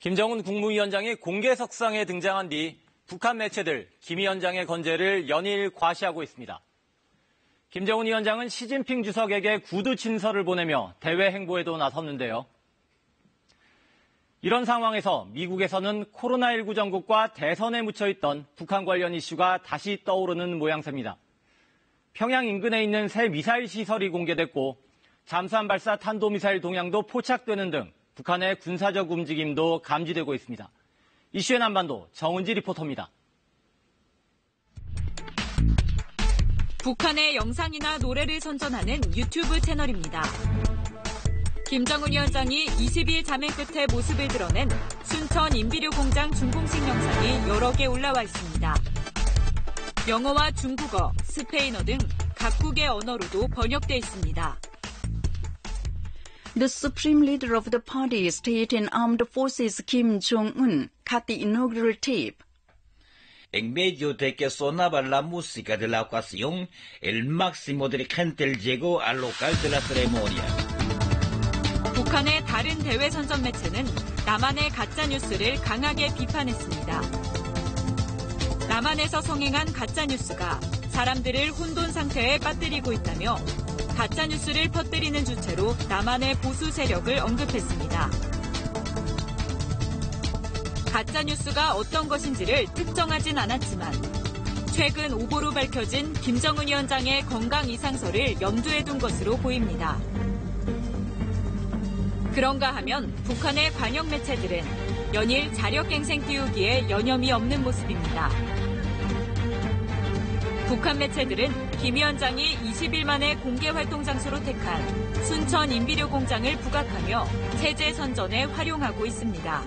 김정은 국무위원장이 공개석상에 등장한 뒤 북한 매체들 김 위원장의 건재를 연일 과시하고 있습니다. 김정은 위원장은 시진핑 주석에게 구두 친서를 보내며 대외 행보에도 나섰는데요. 이런 상황에서 미국에서는 코로나19 전국과 대선에 묻혀있던 북한 관련 이슈가 다시 떠오르는 모양새입니다. 평양 인근에 있는 새 미사일 시설이 공개됐고 잠수함 발사 탄도미사일 동향도 포착되는 등 북한의 군사적 움직임도 감지되고 있습니다. 이슈의 남반도 정은지 리포터입니다. 북한의 영상이나 노래를 선전하는 유튜브 채널입니다. 김정은 위원장이 20일 잠행 끝에 모습을 드러낸 순천 인비료 공장 준공식 영상이 여러 개 올라와 있습니다. 영어와 중국어, 스페인어 등 각국의 언어로도 번역돼 있습니다. The supreme leader of the party, State and Armed Forces Kim Jong-un, cut the inaugural tape. En medio de que sonaba la música de la ocasión, el máximo dirigente llegó al local de la ceremonia. 북한의 다른 대외 선전 매체는 남한의 가짜뉴스를 강하게 비판했습니다. 남한에서 성행한 가짜뉴스가 사람들을 혼돈 상태에 빠뜨리고 있다며 가짜뉴스를 퍼뜨리는 주체로 남한의 보수 세력을 언급했습니다. 가짜뉴스가 어떤 것인지를 특정하진 않았지만 최근 오보로 밝혀진 김정은 위원장의 건강 이상설을 염두에 둔 것으로 보입니다. 그런가 하면 북한의 관영 매체들은 연일 자력갱생 띄우기에 여념이 없는 모습입니다. 북한 매체들은 김 위원장이 20일 만에 공개 활동 장소로 택한 순천 인비료 공장을 부각하며 체제 선전에 활용하고 있습니다.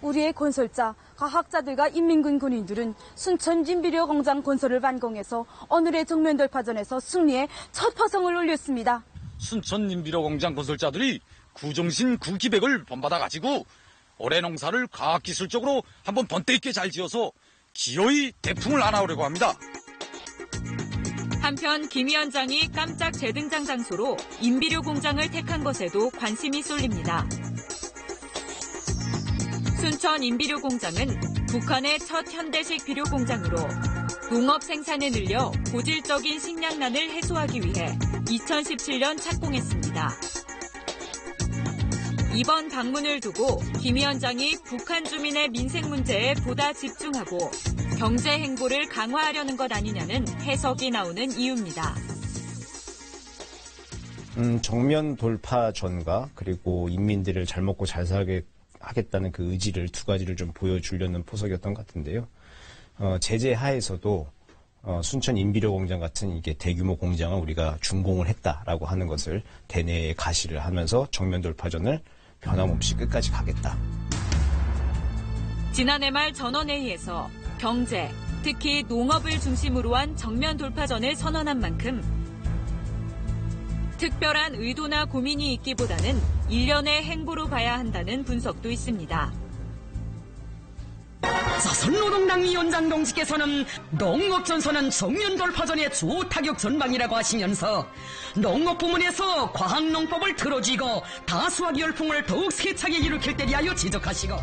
우리의 건설자, 과학자들과 인민군 군인들은 순천 인비료 공장 건설을 완공해서 오늘의 정면 돌파전에서 승리의 첫 화성을 올렸습니다. 순천 인비료 공장 건설자들이 구정신 구기백을 본받아가지고 올해 농사를 과학기술적으로 한번 번때 있게 잘 지어서 기어이 대풍을 안아오려고 합니다. 한편 김 위원장이 깜짝 재등장 장소로 인비료 공장을 택한 것에도 관심이 쏠립니다. 순천 인비료 공장은 북한의 첫 현대식 비료 공장으로 농업 생산을 늘려 고질적인 식량난을 해소하기 위해 2017년 착공했습니다. 이번 방문을 두고 김 위원장이 북한 주민의 민생 문제에 보다 집중하고 경제 행보를 강화하려는 것 아니냐는 해석이 나오는 이유입니다. 정면 돌파전과 그리고 인민들을 잘 먹고 잘 살게 하겠다는 그 의지를 두 가지를 좀 보여주려는 포석이었던 것 같은데요. 제재 하에서도 순천 인비료 공장 같은 이게 대규모 공장을 우리가 준공을 했다라고 하는 것을 대내에 가시를 하면서 정면 돌파전을 변함없이 끝까지 가겠다. 지난해 말 전원회의에서 경제, 특히 농업을 중심으로 한 정면 돌파전을 선언한 만큼 특별한 의도나 고민이 있기보다는 일련의 행보로 봐야 한다는 분석도 있습니다. 조선노동당 위원장 동지께서는 농업전선은 정면 돌파전의 주 타격 전방이라고 하시면서 농업 부문에서 과학농법을 틀어쥐고 다수학 열풍을 더욱 세차게 일으킬 때 위하여 지적하시고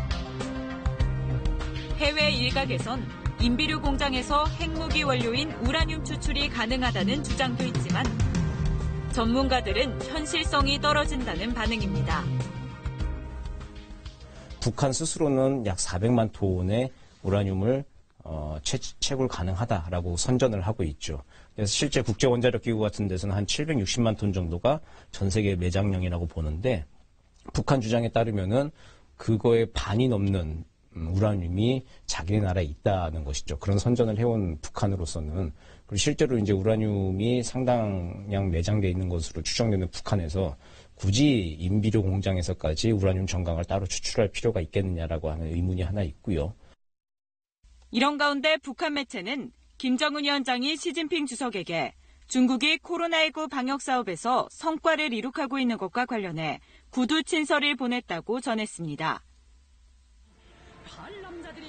해외 일각에선 인비료 공장에서 핵무기 원료인 우라늄 추출이 가능하다는 주장도 있지만 전문가들은 현실성이 떨어진다는 반응입니다. 북한 스스로는 약 400만 톤의 우라늄을 채굴 가능하다라고 선전을 하고 있죠. 그래서 실제 국제원자력기구 같은 데서는 한 760만 톤 정도가 전 세계 매장량이라고 보는데 북한 주장에 따르면은 그거의 반이 넘는 우라늄이 자기 나라에 있다는 것이죠. 그런 선전을 해온 북한으로서는 그리고 실제로 이제 우라늄이 상당량 매장돼 있는 것으로 추정되는 북한에서 굳이 인비료 공장에서까지 우라늄 정강을 따로 추출할 필요가 있겠느냐라고 하는 의문이 하나 있고요. 이런 가운데 북한 매체는 김정은 위원장이 시진핑 주석에게 중국이 코로나19 방역 사업에서 성과를 이룩하고 있는 것과 관련해 구두 친서를 보냈다고 전했습니다.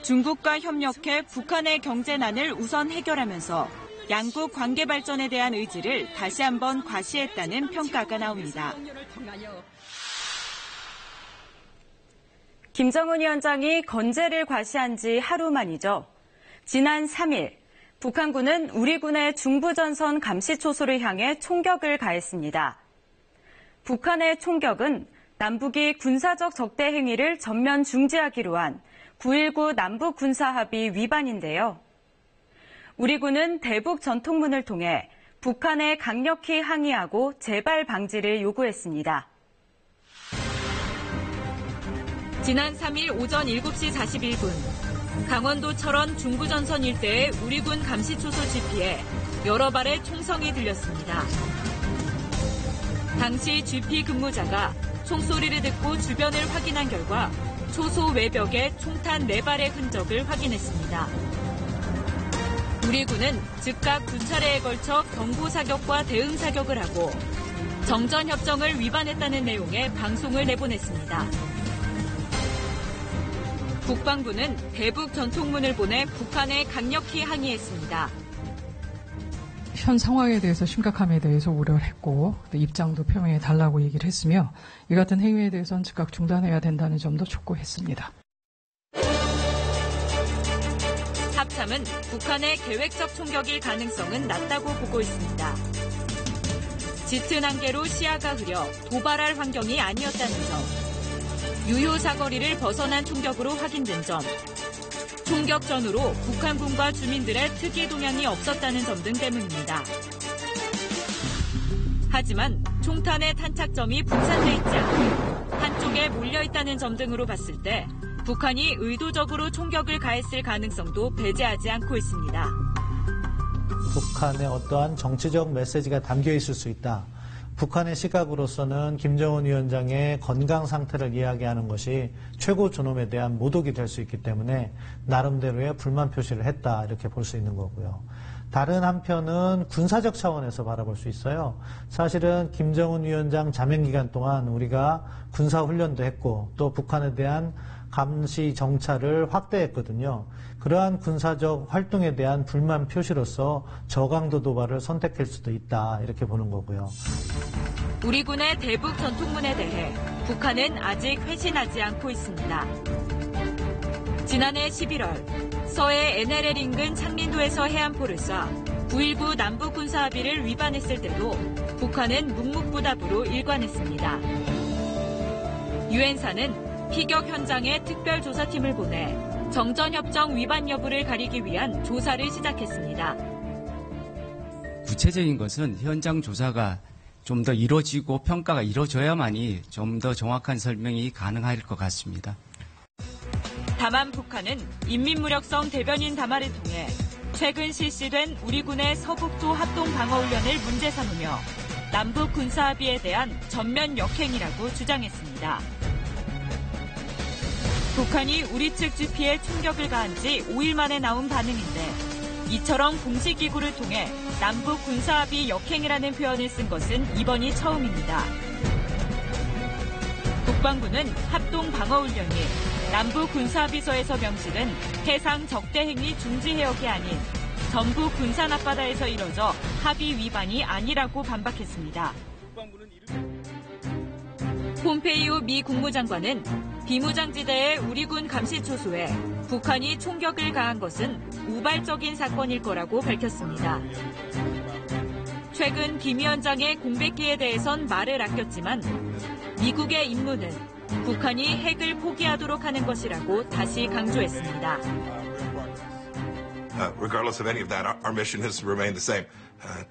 중국과 협력해 북한의 경제난을 우선 해결하면서 양국 관계 발전에 대한 의지를 다시 한번 과시했다는 평가가 나옵니다. 김정은 위원장이 건재를 과시한 지 하루 만이죠. 지난 3일 북한군은 우리 군의 중부전선 감시초소를 향해 총격을 가했습니다. 북한의 총격은 남북이 군사적 적대 행위를 전면 중지하기로 한 9.19 남북군사합의 위반인데요. 우리 군은 대북 전통문을 통해 북한에 강력히 항의하고 재발 방지를 요구했습니다. 지난 3일 오전 7시 41분 강원도 철원 중부전선 일대의 우리 군 감시초소 GP에 여러 발의 총성이 들렸습니다. 당시 GP 근무자가 총소리를 듣고 주변을 확인한 결과 초소 외벽에 총탄 4발의 흔적을 확인했습니다. 우리 군은 즉각 2차례에 걸쳐 경보사격과 대응사격을 하고 정전협정을 위반했다는 내용의 방송을 내보냈습니다. 국방부는 대북 전통문을 보내 북한에 강력히 항의했습니다. 현 상황에 대해서 심각함에 대해서 우려를 했고 입장도 표명해달라고 얘기를 했으며 이 같은 행위에 대해서는 즉각 중단해야 된다는 점도 촉구했습니다. 합참은 북한의 계획적 총격일 가능성은 낮다고 보고 있습니다. 짙은 안개로 시야가 흐려 도발할 환경이 아니었다는 점, 유효 사거리를 벗어난 총격으로 확인된 점, 총격 전후로 북한군과 주민들의 특이 동향이 없었다는 점 등 때문입니다. 하지만 총탄의 탄착점이 분산돼 있지 않고 한쪽에 몰려있다는 점 등으로 봤을 때 북한이 의도적으로 총격을 가했을 가능성도 배제하지 않고 있습니다. 북한의 어떠한 정치적 메시지가 담겨 있을 수 있다. 북한의 시각으로서는 김정은 위원장의 건강 상태를 이야기하는 것이 최고 존엄에 대한 모독이 될 수 있기 때문에 나름대로의 불만 표시를 했다 이렇게 볼 수 있는 거고요. 다른 한편은 군사적 차원에서 바라볼 수 있어요. 사실은 김정은 위원장 자명 기간 동안 우리가 군사훈련도 했고 또 북한에 대한 감시 정찰을 확대했거든요. 그러한 군사적 활동에 대한 불만 표시로서 저강도 도발을 선택할 수도 있다 이렇게 보는 거고요. 우리 군의 대북 전통문에 대해 북한은 아직 회신하지 않고 있습니다. 지난해 11월 서해 NLL 인근 창린도에서 해안포를 쏴 9.19 남북군사합의를 위반했을 때도 북한은 묵묵부답으로 일관했습니다. 유엔사는 피격 현장에 특별조사팀을 보내 정전협정 위반 여부를 가리기 위한 조사를 시작했습니다. 구체적인 것은 현장 조사가 좀 더 이루어지고 평가가 이루어져야만이 좀 더 정확한 설명이 가능할 것 같습니다. 다만 북한은 인민무력성 대변인 담화를 통해 최근 실시된 우리 군의 서북도 합동방어훈련을 문제 삼으며 남북 군사합의에 대한 전면 역행이라고 주장했습니다. 북한이 우리 측 GP에 총격을 가한 지 5일 만에 나온 반응인데 이처럼 공식 기구를 통해 남북 군사합의 역행이라는 표현을 쓴 것은 이번이 처음입니다. 국방부는 합동방어훈련이 남북 군사합의서에서 명시된 해상 적대행위 중지 해역이 아닌 전부 군산 앞바다에서 이뤄져 합의 위반이 아니라고 반박했습니다. 폼페이오 미 국무장관은 비무장지대의 우리 군 감시초소에 북한이 총격을 가한 것은 우발적인 사건일 거라고 밝혔습니다. 최근 김 위원장의 공백기에 대해선 말을 아꼈지만 미국의 임무는 북한이 핵을 포기하도록 하는 것이라고 다시 강조했습니다. Regardless of any of that, our mission has remained the same.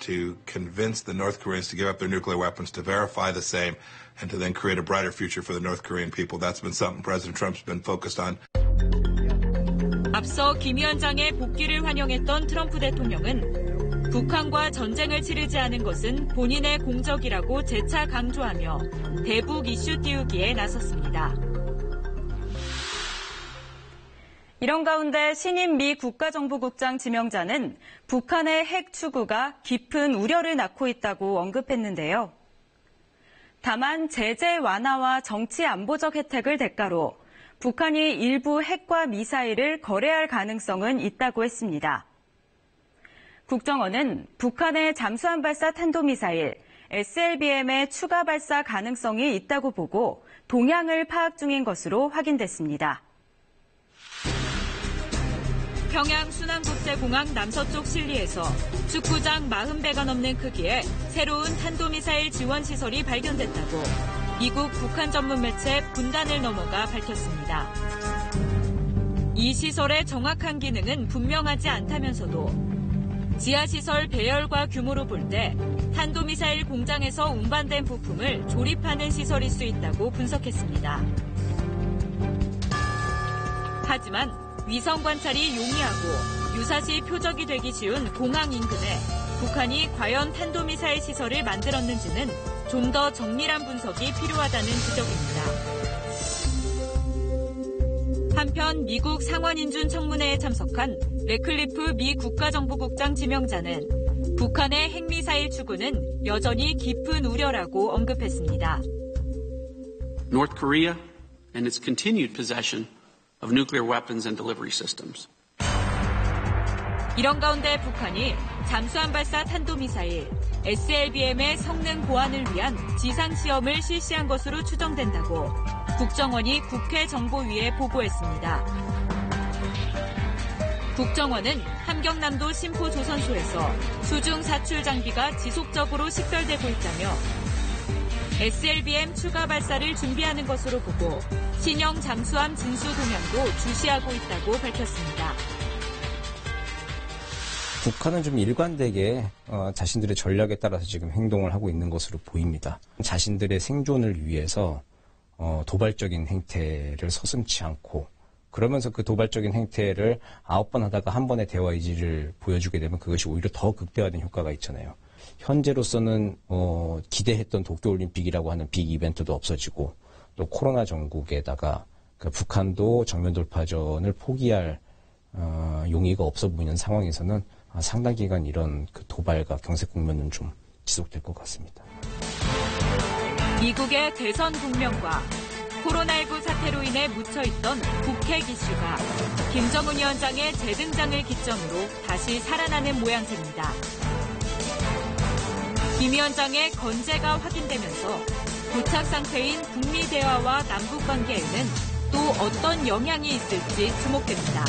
To convince the North Koreans to give up their nuclear weapons, to verify the same, and to then create a brighter future for the North Korean people. That's been something President Trump's been focused on. 앞서 김 위원장의 복귀를 환영했던 트럼프 대통령은 북한과 전쟁을 치르지 않은 것은 본인의 공적이라고 재차 강조하며 대북 이슈 띄우기에 나섰습니다. 이런 가운데 신임 미 국가정보국장 지명자는 북한의 핵 추구가 깊은 우려를 낳고 있다고 언급했는데요. 다만 제재 완화와 정치 안보적 혜택을 대가로 북한이 일부 핵과 미사일을 거래할 가능성은 있다고 했습니다. 국정원은 북한의 잠수함 발사 탄도미사일 SLBM의 추가 발사 가능성이 있다고 보고 동향을 파악 중인 것으로 확인됐습니다. 평양 순안국제공항 남서쪽 실리에서 축구장 40배가 넘는 크기의 새로운 탄도미사일 지원 시설이 발견됐다고 미국 북한 전문 매체 분단을 넘어가 밝혔습니다. 이 시설의 정확한 기능은 분명하지 않다면서도 지하시설 배열과 규모로 볼 때 탄도미사일 공장에서 운반된 부품을 조립하는 시설일 수 있다고 분석했습니다. 하지만 위성 관찰이 용이하고 유사시 표적이 되기 쉬운 공항 인근에 북한이 과연 탄도미사일 시설을 만들었는지는 좀 더 정밀한 분석이 필요하다는 지적입니다. 한편 미국 상원인준 청문회에 참석한 레클리프 미 국가정보국장 지명자는 북한의 핵미사일 추구는 여전히 깊은 우려라고 언급했습니다. North Korea and its continued possession of nuclear weapons and delivery systems. 이런 가운데 북한이 잠수함 발사 탄도미사일 SLBM의 성능 보완을 위한 지상시험을 실시한 것으로 추정된다고 국정원이 국회 정보위에 보고했습니다. 국정원은 함경남도 심포조선소에서 수중 사출 장비가 지속적으로 식별되고 있다며 SLBM 추가 발사를 준비하는 것으로 보고 신형 잠수함 진수 동향도 주시하고 있다고 밝혔습니다. 북한은 좀 일관되게 자신들의 전략에 따라서 지금 행동을 하고 있는 것으로 보입니다. 자신들의 생존을 위해서 도발적인 행태를 서슴지 않고 그러면서 그 도발적인 행태를 9번 하다가 한 번의 대화 의지를 보여주게 되면 그것이 오히려 더 극대화된 효과가 있잖아요. 현재로서는 기대했던 도쿄올림픽이라고 하는 빅 이벤트도 없어지고 또 코로나 전국에다가 그 북한도 정면 돌파전을 포기할 용의가 없어 보이는 상황에서는 상당 기간 이런 그 도발과 경색 국면은 좀 지속될 것 같습니다. 미국의 대선 국면과 코로나19 사태로 인해 묻혀있던 북핵 이슈가 김정은 위원장의 재등장을 기점으로 다시 살아나는 모양새입니다. 김 위원장의 건재가 확인되면서 고착 상태인 북미 대화와 남북 관계에는 또 어떤 영향이 있을지 주목됩니다.